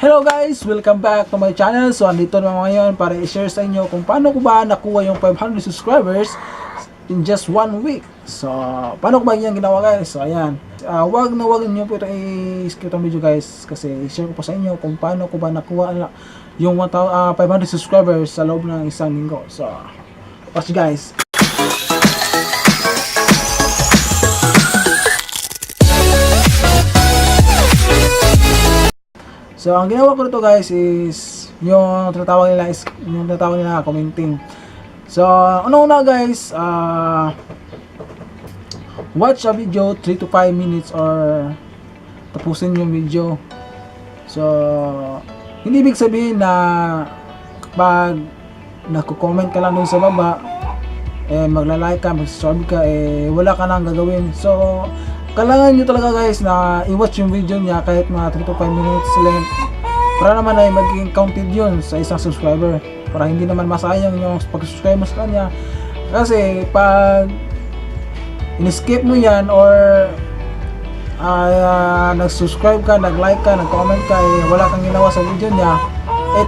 Hello guys! Welcome back to my channel. So andito naman ngayon para i-share sa inyo kung paano ko ba nakuha yung 500 subscribers in just 1 week. So paano ko ba yan ginawa guys? So ayan, wag niyo po ito i-skip itong video guys, kasi i-share ko po sa inyo kung paano ko ba nakuha yung 500 subscribers sa loob ng isang linggo. So watch guys! So ang ginawa ko nito guys is yung tinatawag nila commenting. So una guys, watch a video 3 to 5 minutes or tapusin yung video. So hindi ibig sabihin na pag nagko-comment ka lang dun sa baba, magla-like ka, mag-subscribe ka, wala ka nang gagawin. So kailangan nyo talaga guys na i-watch yung video niya kahit mga 3 to 5 minutes length, para naman ay magiging counted yun sa isang subscriber, para hindi naman masayang yung pag-subscribe mo sa kanya. Kasi pag in-skip mo yan or nag-subscribe ka, nag-like ka, nag-comment ka, wala kang ginawa sa video niya,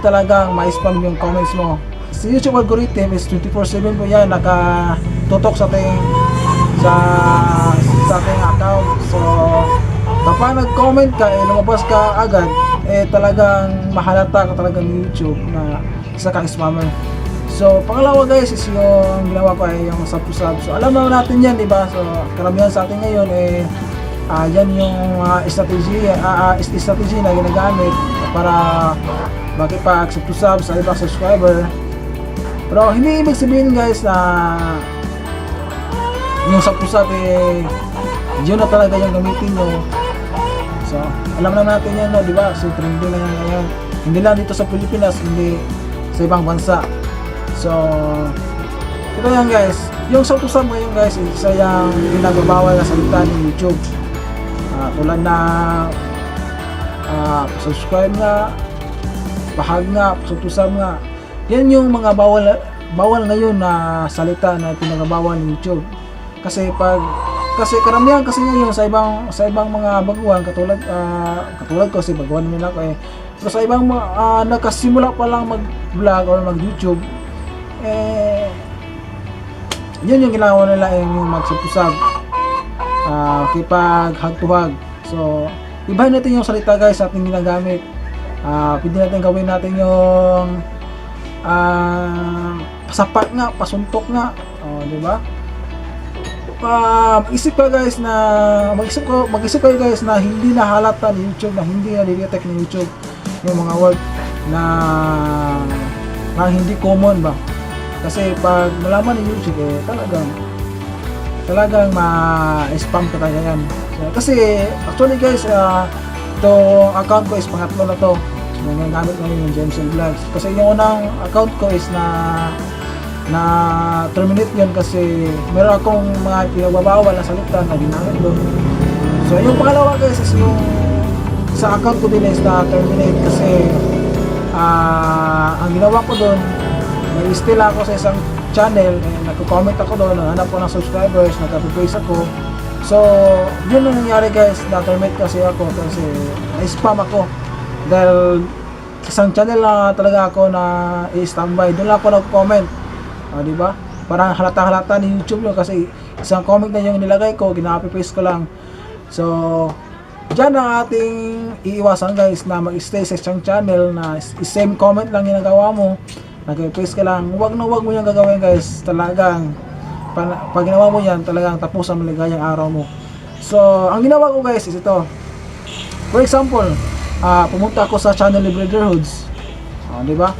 talagang ma-spam yung comments mo. Si YouTube algorithm is 24/7 po yan, nakatutok sa ating account. So kapag nag-comment ka, lumabas ka agad, talagang mahalata ka talaga ng YouTube na isa kang spammer. So pangalawa guys is yung ginawa ko ay yung sub-to-sub. So alam naman natin yan, diba? So karamihan sa atin ngayon yan yung strategy na ginagamit para makipag-sub-to-sub sa ibang subscriber. Pero hindi ibig sabihin guys na yung sub-to-sub yun na talaga yung gamitin nyo. So alam na natin yan, no, diba? So trending na yan ngayon, hindi lang dito sa Pilipinas, hindi sa ibang bansa. So ito yan guys, yung sub-to-sub ngayon guys, isa yung pinagbabawal na salita ng YouTube. Tulad na subscribe nga, bahag nga, sub-to-sub nga, yan yung mga bawal ngayon na salita na pinagbabawal ng YouTube. Kasi karamihan kasi ngayon sa ibang mga baguhan, katulad ko, kasi baguhan nila ako pero sa ibang nagkasimula pa lang mag-vlog or mag-YouTube, yun yung ginawa nila, yung mag-sub-to-sub, kipag hug to hug. So ibahin natin yung salita guys sa ating ginagamit. Pwede natin gawin natin yung pasapat nga, pasuntok nga, di ba? Mag-isip kayo guys na hindi nahalata ni YouTube, na hindi na-detect ni YouTube yung mga word na hindi common ba. Kasi pag malaman ni YouTube, talagang ma-spam ka talaga yan. So, kasi actually guys, itong account ko is pangatlo na to nagagamit ngayon yung Gemsel Vlogs. Kasi yung unang account ko is na terminate yun kasi meron akong mga pinagbabawal na salita na ginamit doon. So yung pangalawa guys is yung sa account ko din is na terminate kasi ang ginawa ko doon, nag-steal ako sa isang channel, nagko-comment ako doon, naghanap ko ng subscribers, nagka-praise ako. So yun ang nangyari guys, na-terminate kasi ako kasi na-spam ako dahil isang channel na talaga ako na i-standby, doon lang ako nag-comment. Diba? Parang halata-halata ni YouTube yun kasi isang comment na yung nilagay ko, gina-copy-paste ko lang. So dyan ang ating iiwasan guys, na mag-stay sa isang channel na same comment lang yung nagawa mo, nag-paste ka lang. Huwag mo yung gagawin guys. Talagang pag ginawa mo yan, talagang tapos ang maligayang araw mo. So ang ginawa ko guys is ito. For example, pumunta ako sa channel ni Brotherhoods, diba?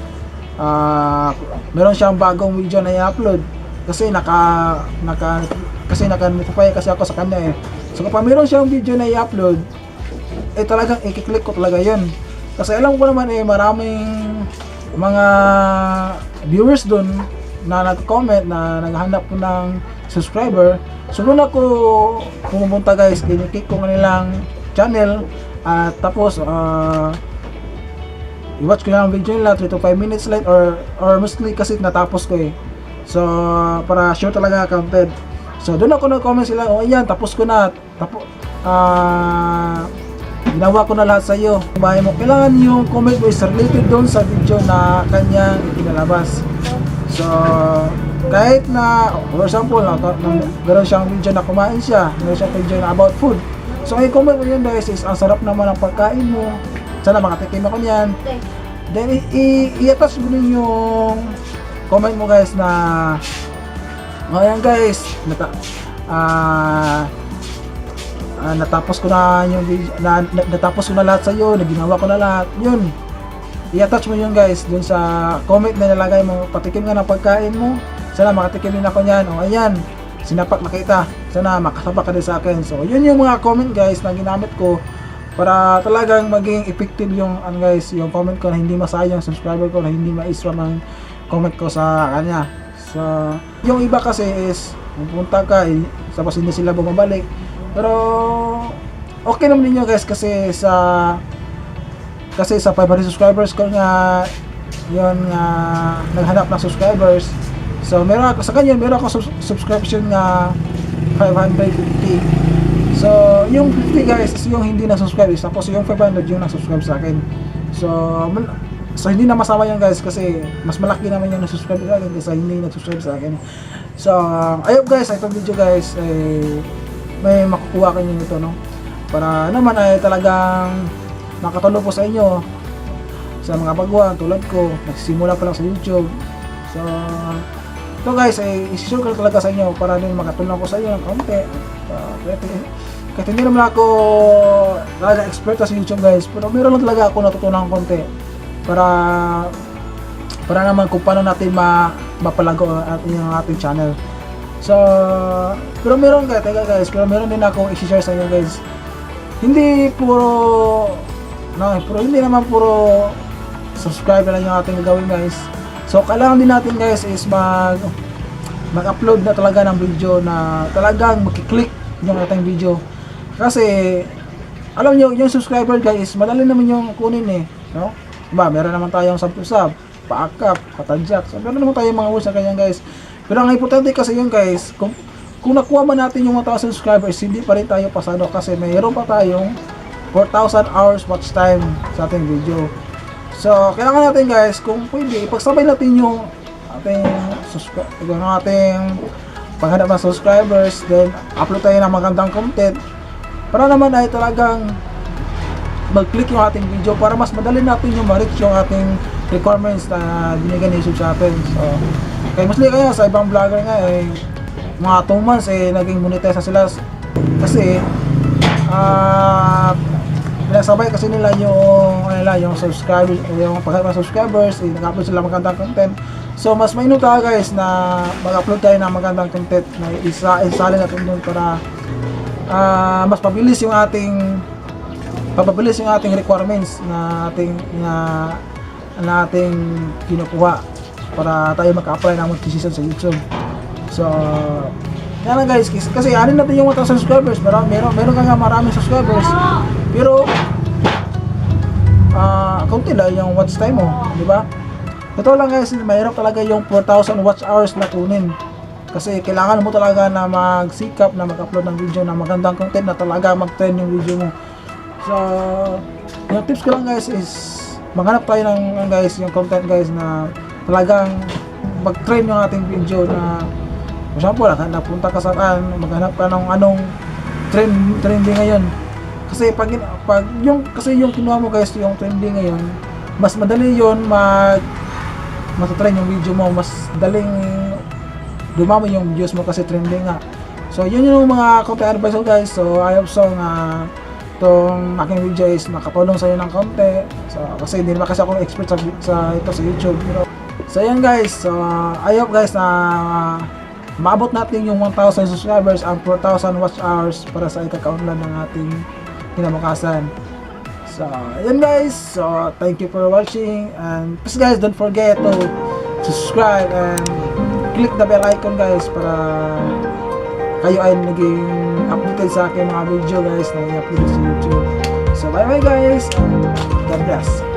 Meron siyang bagong video na i-upload kasi naka-notify kasi ako sa kanya So kapag meron siyang video na i-upload, talagang i-click ko talaga yun. Kasi alam ko naman maraming mga viewers dun na nag-comment na naghahanap ko ng subscriber. So doon ako pumunta guys, kiniklik ko kanilang channel at tapos i-watch ko lang ang video nila 3 to 5 minutes late or mostly kasi natapos ko So para sure talaga counted. So doon ako nag-comment sila, ayan, tapos ko na. ginawa ko na lahat sa iyo. Bahay mo, kailangan yung comment mo is related doon sa video na kanyang ipinalabas. So, kahit na, for example, meron siyang video na kumain siya, meron siyang video na about food. So, ay comment mo yun guys is, ang sarap naman ng pagkain mo. Sana makatikim ako niyan. Then, i-attach mo din yung comment mo guys na, ayan guys, natapos ko na yung video, natapos ko na lahat sa iyo, ginawa ko na lahat. Yun. I-attach mo yun guys dun sa comment na nilagay mo. Patikim nga ng pagkain mo. Sana makatikim din ako niyan. O ayan, sinapak na kita. Sana makasapak ka din sa akin. So yun yung mga comment guys na ginamit ko para talagang maging effective yung guys, yung comment ko na hindi masayang, subscriber ko na hindi ma-iswam ang comment ko sa kanya. So yung iba kasi is pupunta ka tapos hindi sila bumabalik. Pero okay naman ninyo guys kasi sa 500 subscribers ko nga yun nga naghanap ng subscribers. So meron ako sa kanya, meron ako subscription nga 550. So yung 50 guys is yung hindi na subscribe, tapos yung 500 yung na-subscribe sa akin. So hindi na masama yan guys kasi mas malaki naman yung na-subscribe sa akin kaysa hindi nag-subscribe sa akin. So ayun guys, itong video guys may makukuha kayo nito, no? Para naman ay talagang makatulong po sa inyo sa mga baguhan tulad ko, nagsisimula pa lang sa YouTube. So ito guys ay isi-share ko talaga sa inyo para din makatulong ko sa inyo ng konti. Kahit hindi naman ako talaga expert sa YouTube guys, pero meron lang talaga ako natutunan ng konti para naman kung paano natin mapalago yung ating channel. So, pero meron guys, pero meron din ako i-share sa inyo guys. Hindi hindi naman puro subscribe lang yung ating gagawin guys. So, kailangan din natin guys is mag-upload na talaga ng video na talagang mag-click yung ating video. Kasi, alam nyo, yung subscriber guys, madali naman yung kunin no? Diba, meron naman tayong sub-to-sub, paakap, katadyak. So, meron naman tayong mga words na ganyan guys. Pero ang importante kasi yun guys, kung nakuha man natin yung 1,000 subscribers, hindi pa rin tayo pasado kasi mayroon pa tayong 4,000 hours watch time sa ating video. So, kailangan natin guys, kung pwede, ipagsabay natin yung ating paghanap ng subscribers, then upload tayo ng magandang content para naman ay talagang mag-click yung ating video para mas madali natin yung ma-reach yung ating requirements na binigay ni YouTube sa atin. So, kaya mostly kaya sa ibang vlogger nga mga 2 months naging monetize na sila kasi pinasabay kasi nila yung subscribers, yung paghanap ng subscribers, nag-upload sila magandang content. So mas mainam tayo guys na mag-upload tayo ng magandang content na isalin natin doon para mas mabilis yung ating requirements na ating kinukuha para tayo maka-apply ng monetization sa YouTube. So, yan lang guys, kasi anin natin yung 1,000 subscribers, meron ka nga maraming subscribers, pero kaunti lang yung watch time mo, di ba? Totoo lang guys, mahirap talaga yung 4,000 watch hours na kunin. Kasi kailangan mo talaga na magsikap na mag-upload ng video na magandang content na talaga mag-trend yung video mo. So, yung tips ko lang guys is maghanap tayo ng guys, yung content guys na talagang mag-trend yung ating video na for example, napunta ka saan, maghanap ka ng anong trending ngayon. Kasi kasi yung kinuha mo guys, yung trending ngayon, mas madali yon matatrend yung video mo, mas daling dumami yung views mo kasi trending nga. So yun yung mga content advice ko guys. So I hope so na itong aking video is makatulong sa iyo ng konti. So kasi hindi naman kasi ako expert sa YouTube. So yan guys, so I hope guys na maabot natin yung 1,000 subscribers and 4,000 watch hours para sa ikaka-unlad ng ating kinabukasan. So yan guys, so thank you for watching, and please guys don't forget to subscribe and click the bell icon guys para kayo ay naging updated sa aking mga video guys na i-upload sa YouTube. So bye bye guys, and God bless.